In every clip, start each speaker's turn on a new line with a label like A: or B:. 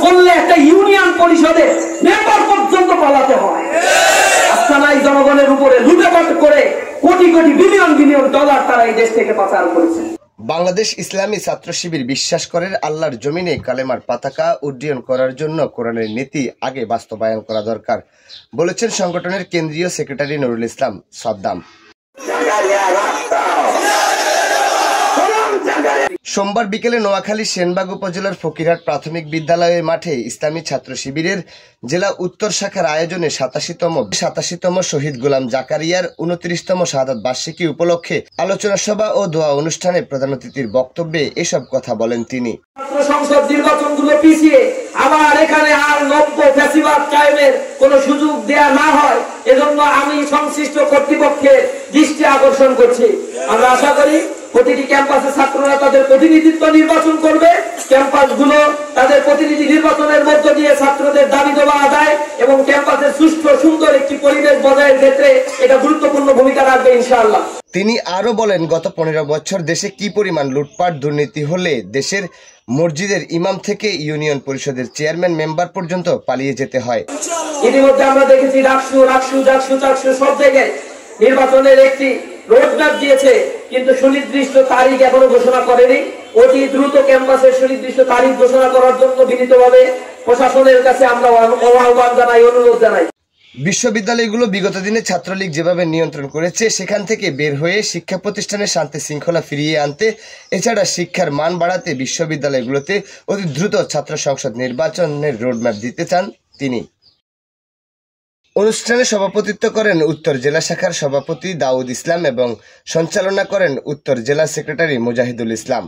A: করলে একটা ইউনিয়ন পরিষদে মেম্বার পর্যন্ত পালাতে হয়। আস্তানায় জনগণের উপরে লুটপাট করে crore crore billion billion dollar তারা এই দেশ থেকে পাচার করেছে।
B: বাংলাদেশ ইসলামী ছাত্র শিবির বিশ্বাস করেন আল্লাহর জমিনে কালেমার পতাকা উড্ডয়ন করার জন্য কোরআনের নীতি আগে বাস্তবায়ন করা দরকার, বলেছেন সংগঠনের কেন্দ্রীয় সেক্রেটারি নুরুল ইসলাম সাদ্দাম। সোমবার বিকেলে নোয়াখালী সেনবাগ উপজেলার ফকিরহাট প্রাথমিক বিদ্যালয়ের মাঠে ইসলামী ছাত্র শিবিরের জেলা উত্তর শাখার আয়োজনে 87তম শহীদ গোলাম জাকারিয়ার 29তম শাহাদাত বার্ষিকী উপলক্ষে আলোচনা সভা ও দোয়া অনুষ্ঠানে প্রধান অতিথির বক্তব্যে এসব কথা বলেন তিনি।
A: সংসদ নির্বাচনগুলো পিছিয়ে আবার এখানে আর নব্য ফ্যাসিবাদ কায়েমের কোন সুযোগ দেয়া না হয়, এজন্য আমি সংশ্লিষ্ট কর্তৃপক্ষের দৃষ্টি আকর্ষণ করছি। আমরা আশা করি প্রতিটি ক্যাম্পাসে ছাত্ররা তাদের প্রতিনিধিত্ব নির্বাচন করবে। ক্যাম্পাসগুলো তাদের প্রতিনিধি নির্বাচনের মধ্য দিয়ে ছাত্রদের দাবি দেওয়া আদায় এবং ক্যাম্পাসের সুষ্ঠু সুন্দর একটি পরিবেশ বজায়ের ক্ষেত্রে এটা গুরুত্বপূর্ণ ভূমিকা রাখবে ইনশাআল্লাহ।
B: তিনি আরো বলেন, গত 15 বছর দেশে কি পরিমাণ লুটপাট দুর্নীতি হলে দেশের মসজিদের ইমাম থেকে ইউনিয়ন পরিষদের চেয়ারম্যান মেম্বার পর্যন্ত পালিয়ে যেতে হয়।
A: ইতিমধ্যে আমরা দেখেছি রাকসু সব জায়গায় নির্বাচনের একটি রোডম্যাপ দিয়েছে, কিন্তু সুনির্দিষ্ট তারিখ এখনো ঘোষণা করেনি। অতি দ্রুত ক্যাম্পাসের সুনির্দিষ্ট তারিখ ঘোষণা করার জন্য বিনীতভাবে প্রশাসনের কাছে আমরা আহ্বান জানাই, অনুরোধ জানাই।
B: বিশ্ববিদ্যালয়গুলো বিগত দিনে ছাত্রলীগ যেভাবে নিয়ন্ত্রণ করেছে সেখান থেকে বের হয়ে শিক্ষা প্রতিষ্ঠানের শান্তি শৃঙ্খলা ফিরিয়ে আনতে, এছাড়া শিক্ষার মান বাড়াতে বিশ্ববিদ্যালয়গুলোতে অতি দ্রুত ছাত্র সংসদ নির্বাচনের রোডম্যাপ দিতে চান তিনি। অনুষ্ঠানে সভাপতিত্ব করেন উত্তর জেলা শাখার সভাপতি দাউদ ইসলাম এবং সঞ্চালনা করেন উত্তর জেলা সেক্রেটারি মুজাহিদুল ইসলাম।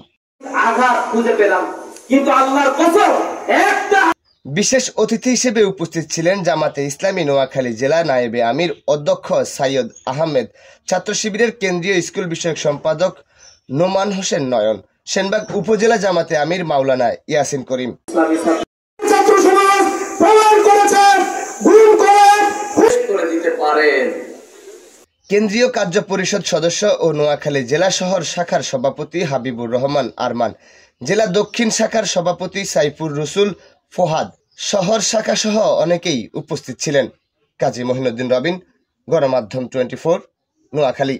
B: বিশেষ অতিথি হিসেবে উপস্থিত ছিলেন জামাতে ইসলামী নোয়াখালী জেলা নায়েবে আমির অধ্যক্ষ সৈয়দ আহমেদ, ছাত্র শিবিরের কেন্দ্রীয় স্কুল বিষয়ক সম্পাদক নোমান হোসেন নয়ন, সেনবাগ উপজেলা জামাতে আমির মাওলানা ইয়াসিন করিম। কেন্দ্রীয় কার্য পরিষদ সদস্য ও নোয়াখালী জেলা শহর শাখার সভাপতি হাবিবুর রহমান আরমান, জেলা দক্ষিণ শাখার সভাপতি সাইফুর রসুল ফোহাদ, শহর শাখা সহ অনেকেই উপস্থিত ছিলেন। কাজী মহিনুদ্দিন রবিন, গণমাধ্যম 24, নোয়াখালী।